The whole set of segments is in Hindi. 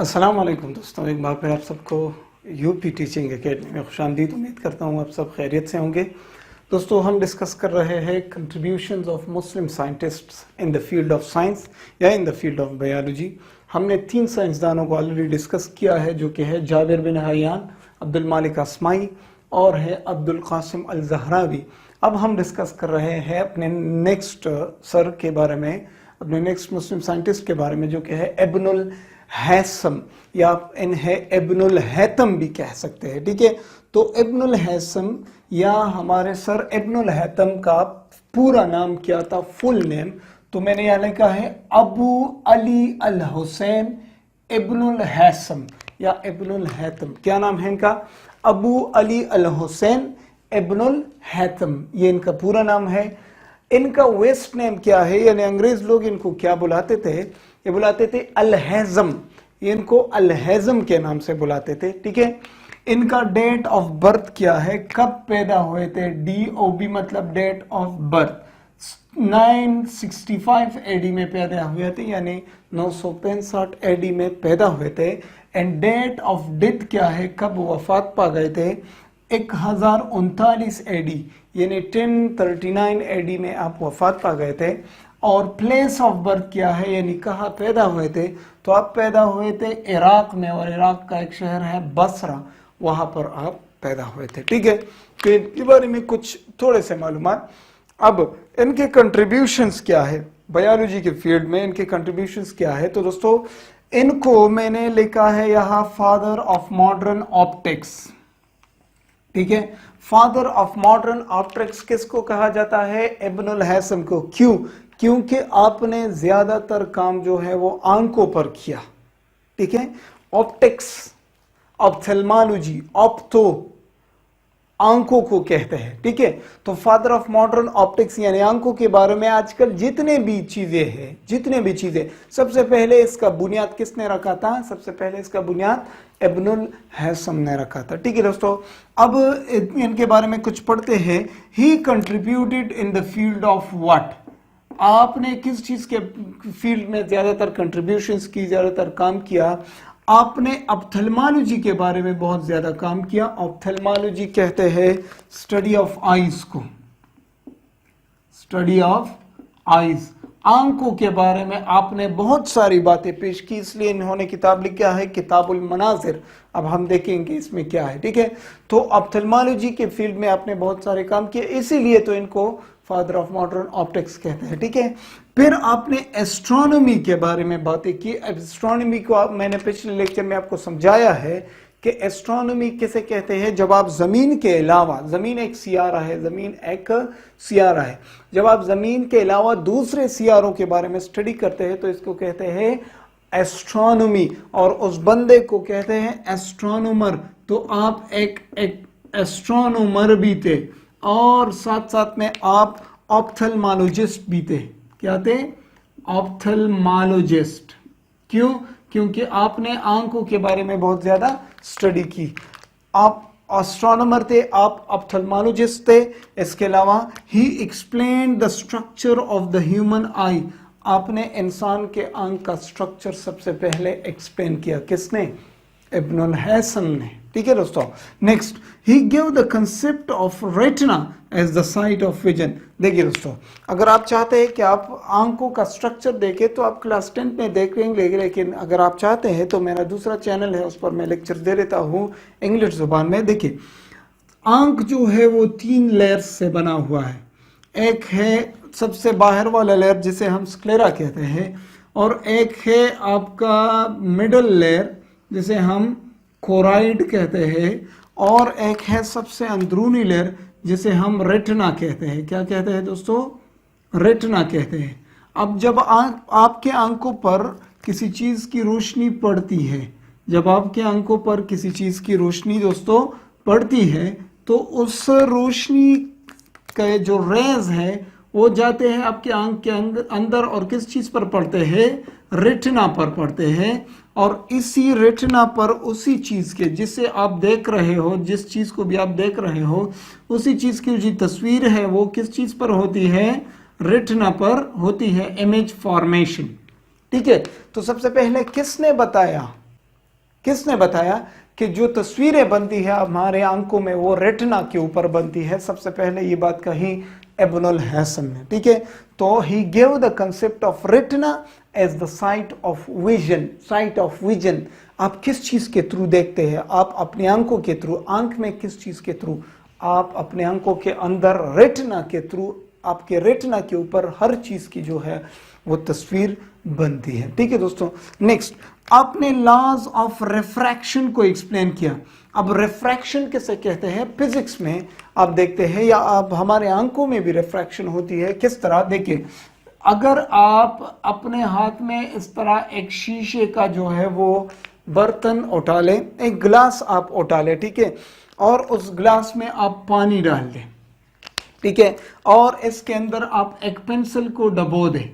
अस्सलाम वालेकुम दोस्तों, एक बार फिर आप सबको यूपी टीचिंग एकेडमी में खुशामदीद। उम्मीद करता हूँ आप सब खैरियत से होंगे। दोस्तों, हम डिस्कस कर रहे हैं contributions of Muslim scientists in the field of science या in the field of biology. हमने 3 साइंसदानों को ऑलरेडी डिस्कस किया है, जो कि है जाबिर बिन हयान, अब्दुल मालिक अस्माई और है अब्दुल कासिम अल ज़हरावी। अब हम डिस्कस कर रहे हैं अपने नेक्स्ट सर के बारे में, अपने नेक्स्ट मुस्लिम साइंटिस्ट के बारे में, जो कि है इब्नुल हैसम, या इन्हें इब्नुल हैतम भी कह सकते हैं। ठीक है, तो इब्नुल हैसम या हमारे सर इब्नुल हैतम का पूरा नाम क्या था, फुल नेम? तो मैंने यहाँ लिखा है अबू अली अल हुसैन इब्नुल हैसम या इब्नुल हैतम। क्या नाम है इनका? अबू अली अल हुसैन इब्नुल हैतम, ये इनका पूरा नाम है। इनका वेस्ट नेम क्या है, यानी अंग्रेज लोग इनको क्या बुलाते थे? ये बुलाते थे अल-हैज़म, इनको अल-हैज़म के नाम से बुलाते थे। ठीक है, इनका डेट ऑफ बर्थ क्या है, कब पैदा हुए थे? DOB मतलब डेट ऑफ बर्थ 965 AD में पैदा हुए थे, यानी 965 AD में पैदा हुए थे। एंड डेट ऑफ डेथ क्या है, कब वफात पा गए थे? 1039 AD, यानी 1039 AD में आप वफात पा गए थे। और प्लेस ऑफ बर्थ क्या है, यानी कहाँ पैदा हुए थे? तो आप पैदा हुए थे इराक में, और इराक का एक शहर है बसरा, वहां पर आप पैदा हुए थे। ठीक है, तो इनके बारे में कुछ थोड़े से मालूमात। अब इनके कंट्रीब्यूशंस क्या है बायोलॉजी के फील्ड में, इनके कंट्रीब्यूशंस क्या है? तो दोस्तों, इनको मैंने लिखा है यहाँ फादर ऑफ मॉडर्न ऑप्टिक्स। ठीक है, फादर ऑफ मॉडर्न ऑप्टिक्स किसको कहा जाता है? इब्नुल हैसम को। क्यों? क्योंकि आपने ज्यादातर काम जो है वो आंखों पर किया। ठीक है, ऑप्टिक्स, ऑप्थेल्मोलॉजी, ऑप्टो आंखों को कहते हैं। ठीक है, तो फादर ऑफ मॉडर्न ऑप्टिक्स यानी आंखों के बारे में आजकल जितने भी चीजें सबसे पहले इसका बुनियाद किसने रखा था? सबसे पहले इसका बुनियाद इब्नुल हैसम ने रखा था। ठीक है दोस्तों, अब इनके बारे में कुछ पढ़ते हैं। He contributed in the field of what? आपने किस चीज के फील्ड में ज्यादातर कंट्रीब्यूशंस की, ज्यादातर काम किया? आपने ऑप्थेल्मोलॉजी के बारे में बहुत ज्यादा काम किया। ऑप्थेल्मोलॉजी कहते हैं स्टडी ऑफ आईज को, स्टडी ऑफ आईज, आंखों के बारे में आपने बहुत सारी बातें पेश की, इसलिए इन्होंने किताब लिखा है किताबुल मनाजिर। अब हम देखेंगे इसमें क्या है। ठीक है, तो ऑप्थेल्मोलॉजी के फील्ड में आपने बहुत सारे काम किए, इसीलिए तो इनको फादर ऑफ मॉडर्न ऑप्टिक्स कहते हैं। ठीक है, फिर आपने एस्ट्रोनॉमी के बारे में बातें की। एस्ट्रोनॉमी को मैंने पिछले लेक्चर में आपको समझाया है कि एस्ट्रोनॉमी किसे कहते हैं? जब आप जमीन के अलावा, जमीन एक सियारा है, जमीन एक सियारा है, जब आप जमीन के अलावा दूसरे सियारों के बारे में स्टडी करते हैं तो इसको कहते हैं एस्ट्रोनॉमी, और उस बंदे को कहते हैं एस्ट्रोनोमर। तो आप एक एस्ट्रोनोमर भी थे, और साथ साथ में आप ऑप्थेल्मोलॉजिस्ट भी थे। क्या थे? ऑप्थेल्मोलॉजिस्ट। क्यों? क्योंकि आपने आंखों के बारे में बहुत ज्यादा स्टडी की। आप एस्ट्रोनोमर थे, आप ऑप्थेल्मोलॉजिस्ट थे। इसके अलावा he explain the structure of the human eye, आपने इंसान के आंख का स्ट्रक्चर सबसे पहले एक्सप्लेन किया। किसने? इब्नुल हैसम ने। ठीक है दोस्तों, next, he give the concept of retina as the site of vision. देखिए दोस्तों, अगर आप चाहते हैं कि आप आंखों का स्ट्रक्चर देखें तो आप क्लास 10 में देखेंगे, लेकिन अगर आप चाहते हैं तो मेरा दूसरा चैनल है, उस पर मैं लेक्चर दे देता हूँ इंग्लिश जुबान में। देखिए, आंख जो है वो 3 लेयर्स से बना हुआ है। एक है सबसे बाहर वाला लेयर जिसे हम स्क्लेरा कहते हैं, और एक है आपका मिडल लेयर जिसे हम कोराइड कहते हैं, और एक है सबसे अंदरूनी लेयर जिसे हम रेटिना कहते हैं। क्या कहते हैं दोस्तों? रेटिना कहते हैं। अब जब आपके आंखों पर किसी चीज की रोशनी पड़ती है, जब आपके आंखों पर किसी चीज की रोशनी दोस्तों पड़ती है, तो उस रोशनी के जो रेज है वो जाते हैं आपके आंख के अंदर, और किस चीज पर पड़ते हैं? रेटिना पर पड़ते हैं। और इसी रेटिना पर उसी चीज के, जिसे आप देख रहे हो, जिस चीज को भी आप देख रहे हो, उसी चीज की जो तस्वीर है वो किस चीज पर होती है? रेटिना पर होती है, इमेज फॉर्मेशन। ठीक है, तो सबसे पहले किसने बताया? किसने बताया कि जो तस्वीरें बनती है हमारे आंखों में वो रेटिना के ऊपर बनती है? सबसे पहले ये बात कही इब्नुल हैसम ने, ठीक है। तो he give the concept of retina as the site of vision, site of vision. आप किस चीज के थ्रू देखते हैं? आप अपनी आंखों के थ्रू, आंख में किस चीज के थ्रू? आप अपने आंखों के अंदर रेटिना के थ्रू, आपके रेटिना के ऊपर हर चीज की जो है वो तस्वीर बनती है, ठीक है दोस्तों। नेक्स्ट, आपने लॉज ऑफ रिफ्रैक्शन को एक्सप्लेन किया। अब रिफ्रैक्शन किसे कहते हैं? फिजिक्स में आप देखते हैं या आप हमारे आंखों में भी रिफ्रैक्शन होती है। किस तरह? देखिए, अगर आप अपने हाथ में इस तरह एक शीशे का जो है वो बर्तन उठा लें, एक ग्लास आप उठा लें, ठीक है, और उस ग्लास में आप पानी डाल दें, ठीक है, और इसके अंदर आप एक पेंसिल को डबो दें,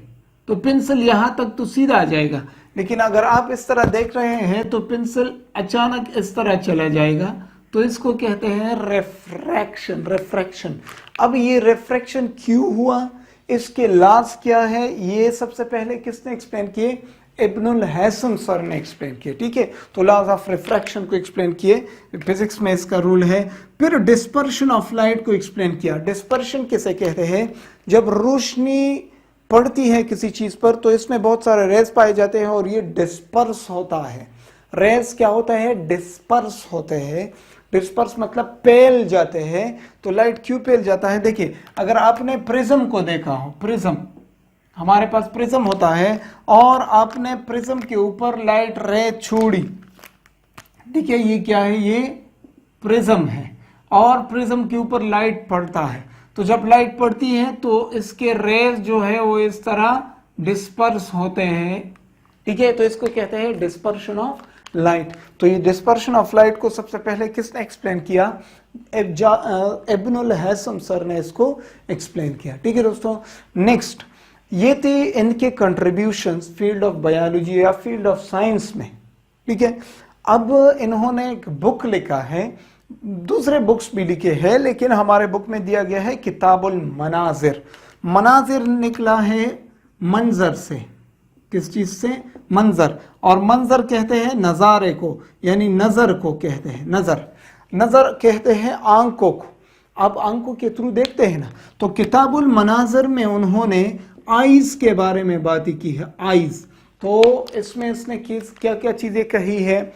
तो पेंसिल यहां तक तो सीधा आ जाएगा, लेकिन अगर आप इस तरह देख रहे हैं तो पेंसिल अचानक इस तरह चला जाएगा, तो इसको कहते हैं रिफ्रैक्शन, रिफ्रैक्शन। अब ये रिफ्रैक्शन क्यों हुआ, इसके लॉज क्या है, ये सबसे पहले किसने एक्सप्लेन किए? इब्नुल हैसम सर ने एक्सप्लेन किए, ठीक है। तो लॉज ऑफ रिफ्रैक्शन को एक्सप्लेन किए, फिजिक्स में इसका रूल है। फिर डिस्पर्शन ऑफ लाइट को एक्सप्लेन किया। डिस्पर्शन किसे कहते हैं? जब रोशनी पड़ती है किसी चीज पर तो इसमें बहुत सारे रेज पाए जाते हैं और ये डिस्पर्स होता है। रेज क्या होता है? डिस्पर्स होते हैं। डिस्पर्स मतलब पेल जाते हैं। तो लाइट क्यों पेल जाता है? देखिए, अगर आपने प्रिज्म को देखा हो, प्रिज्म, हमारे पास प्रिज्म होता है और आपने प्रिज्म के ऊपर लाइट रे छोड़ी, ठीक है, ये क्या है? ये प्रिज्म है और प्रिज्म के ऊपर लाइट पड़ता है। तो जब लाइट पड़ती है तो इसके रेज जो है वो इस तरह डिस्पर्स होते हैं, ठीक है, तो इसको कहते हैं डिस्पर्शन ऑफ लाइट। तो ये डिस्पर्शन ऑफ लाइट को सबसे पहले किसने एक्सप्लेन किया? इब्नुल हैसम सर ने इसको एक्सप्लेन किया, ठीक है दोस्तों। नेक्स्ट, ये थे इनके कंट्रीब्यूशंस फील्ड ऑफ बायोलॉजी या फील्ड ऑफ साइंस में, ठीक है। अब इन्होंने एक बुक लिखा है, दूसरे बुक्स भी लिखे हैं, लेकिन हमारे बुक में दिया गया है किताबुल मनाजिर। मनाजिर निकला है मंजर से। किस चीज से? मंजर। और मंजर कहते हैं नजारे को, यानी नजर को कहते हैं, नजर, नजर कहते हैं आंखों को। आप आंखों के थ्रू देखते हैं ना, तो किताबुल मनाजिर में उन्होंने आईज के बारे में बात की है, आईज। तो इसमें इसने क्या क्या चीजें कही है?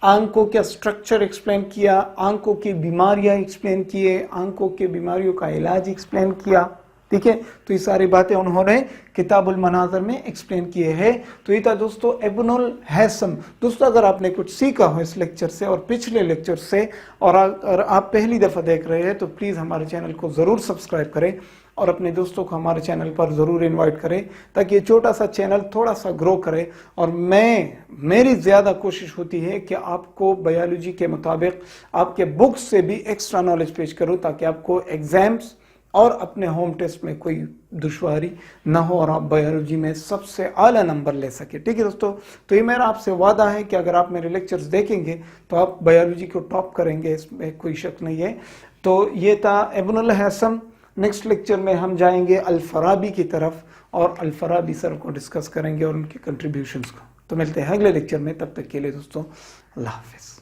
आंखों का स्ट्रक्चर एक्सप्लेन किया, आंखों की बीमारियां एक्सप्लेन किए, आंखों के बीमारियों का इलाज एक्सप्लेन किया, ठीक है। तो ये सारी बातें उन्होंने किताबुल मनाजिर में एक्सप्लेन किए हैं। तो ये था दोस्तों इब्नुल हैसम। दोस्तों, अगर आपने कुछ सीखा हो इस लेक्चर से और पिछले लेक्चर से, और अगर आप पहली दफा देख रहे हैं तो प्लीज हमारे चैनल को जरूर सब्सक्राइब करें और अपने दोस्तों को हमारे चैनल पर ज़रूर इनवाइट करें, ताकि ये छोटा सा चैनल थोड़ा सा ग्रो करे। और मेरी ज़्यादा कोशिश होती है कि आपको बायोलॉजी के मुताबिक आपके बुक्स से भी एक्स्ट्रा नॉलेज पेश करूं, ताकि आपको एग्जाम्स और अपने होम टेस्ट में कोई दुश्वारी ना हो और आप बायोलॉजी में सबसे आला नंबर ले सके, ठीक है दोस्तों। तो ये मेरा आपसे वादा है कि अगर आप मेरे लेक्चर्स देखेंगे तो आप बायोलॉजी को टॉप करेंगे, इसमें कोई शक नहीं है। तो ये था इब्नुल हैसम। नेक्स्ट लेक्चर में हम जाएंगे अल फराबी की तरफ और अल फराबी सर को डिस्कस करेंगे और उनके कंट्रीब्यूशंस को। तो मिलते हैं अगले लेक्चर में, तब तक के लिए दोस्तों अल्लाह हाफिज़।